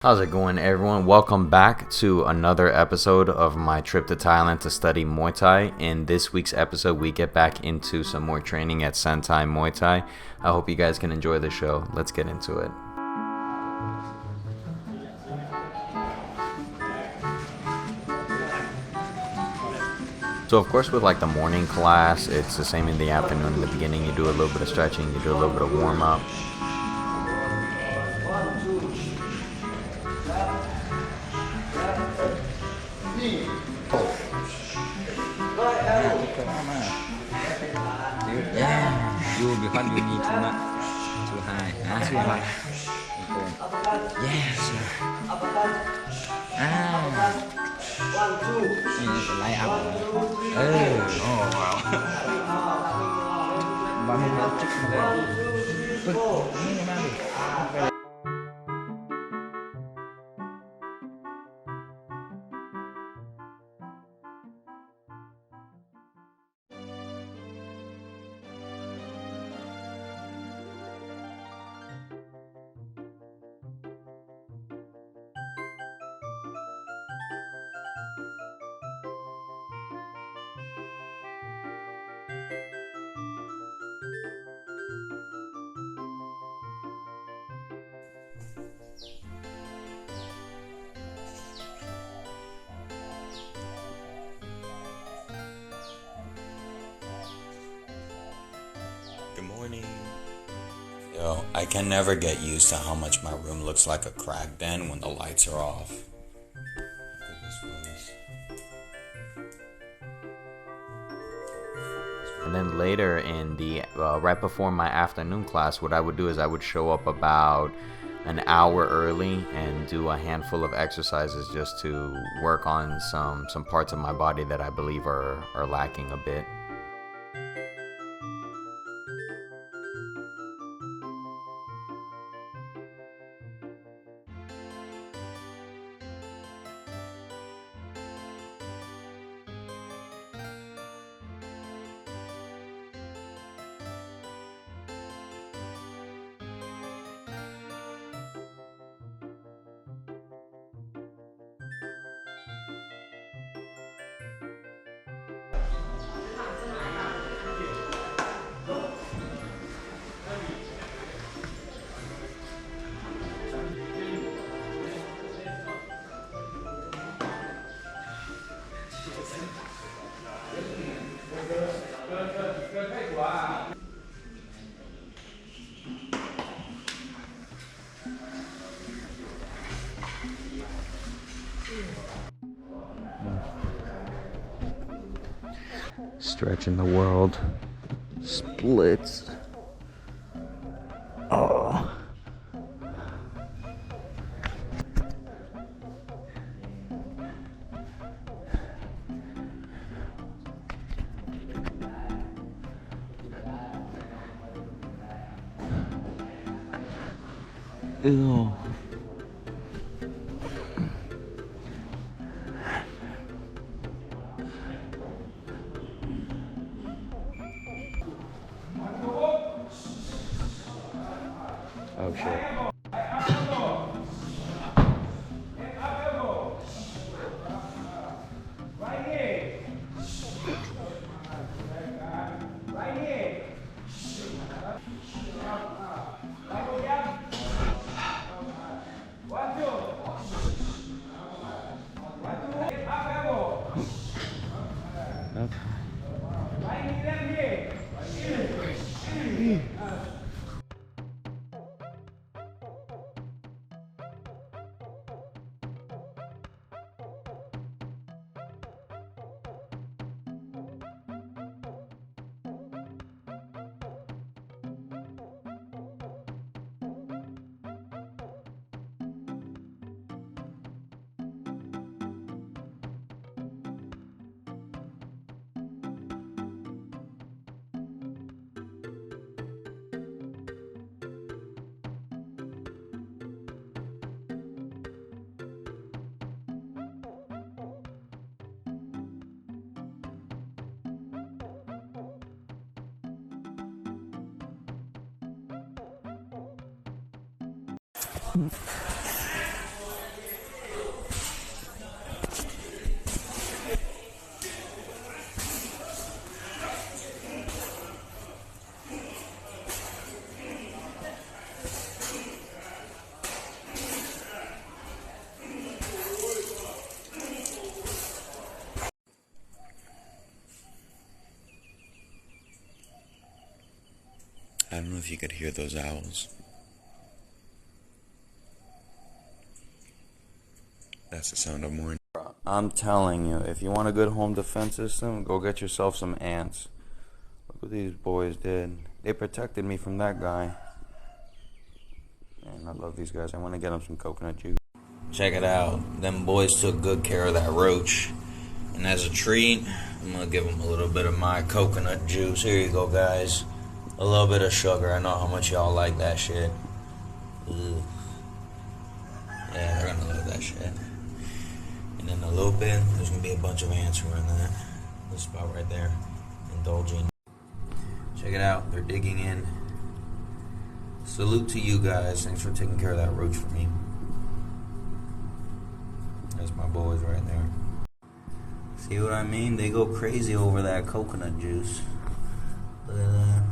How's it going, everyone? Welcome back to another episode of my trip to Thailand to study Muay Thai. In this week's episode, we get back into some more training at Santai Muay Thai. I hope you guys can enjoy the show. Let's get into it. So of course with like the morning class, it's the same in the afternoon. In the beginning you do a little bit of stretching, you do a little bit of warm-up. Because you need too much, too high. Too high. Yes. You need to light up. Oh wow. บอลให้มันจิ๊กมาเลยปึ๊กนี่มากเลย Good morning. Yo, I can never get used to how much my room looks like a crack den when the lights are off. Look at this place. And then later in the, right before my afternoon class, what I would do is I would show up about an hour early and do a handful of exercises just to work on some parts of my body that I believe are lacking a bit. Stretching the world. Splits. Oh. Ew. Oh shit. don't know if you could hear those owls. That's the sound of morning. I'm telling you, if you want a good home defense system, go get yourself some ants. Look what these boys did. They protected me from that guy. Man, I love these guys. I want to get them some coconut juice. Check it out. Them boys took good care of that roach. And as a treat, I'm going to give them a little bit of my coconut juice. Here you go, guys. A little bit of sugar. I know how much y'all like that shit. Ugh. Yeah, they're going to love that shit. And in a little bit, there's going to be a bunch of ants around that. This spot right there. Indulging. Check it out. They're digging in. Salute to you guys. Thanks for taking care of that roach for me. That's my boys right there. See what I mean? They go crazy over that coconut juice. Look at that.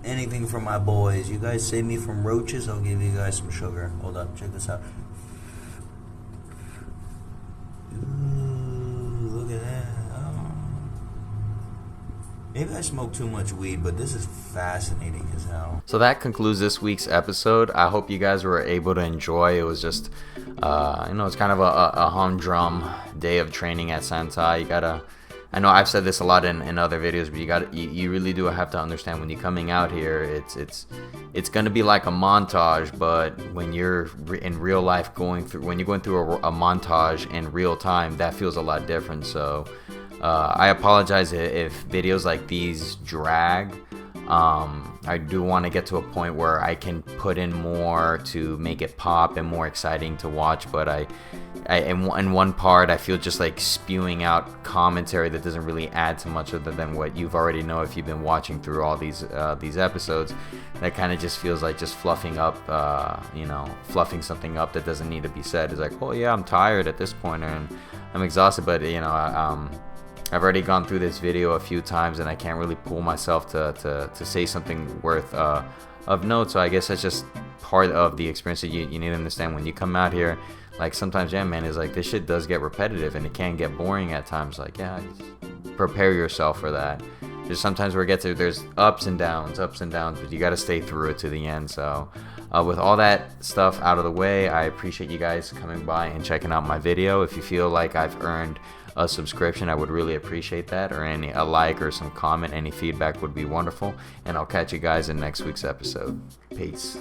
Anything for my boys. You guys save me from roaches, I'll give you guys some sugar. Hold up, check this out. Ooh, look at that. Oh. Maybe I smoke too much weed, but this is fascinating as hell. So that concludes this week's episode. I hope you guys were able to enjoy. It was just, it's kind of a humdrum day of training at Santai. You gotta, I know I've said this a lot in other videos, but you really do have to understand when you're coming out here, it's gonna be like a montage, but when you're in real life when you're going through a montage in real time, that feels a lot different. So I apologize if videos like these drag. I do want to get to a point where I can put in more to make it pop and more exciting to watch, but in one part I feel just like spewing out commentary that doesn't really add to much other than what you've already know if you've been watching through all these episodes. That kind of just feels like just fluffing fluffing something up that doesn't need to be said. It's like, oh yeah, I'm tired at this point and I'm exhausted, but I've already gone through this video a few times and I can't really pull myself to say something worth of note. So I guess that's just part of the experience that you need to understand when you come out here. Like sometimes, yeah, man, is like this shit does get repetitive and it can get boring at times. Like, yeah, prepare yourself for that. There's sometimes where there's ups and downs, but you got to stay through it to the end. So with all that stuff out of the way, I appreciate you guys coming by and checking out my video. If you feel like I've earned a subscription, I would really appreciate that, or a like or some comment. Any feedback would be wonderful, and I'll catch you guys in next week's episode. Peace.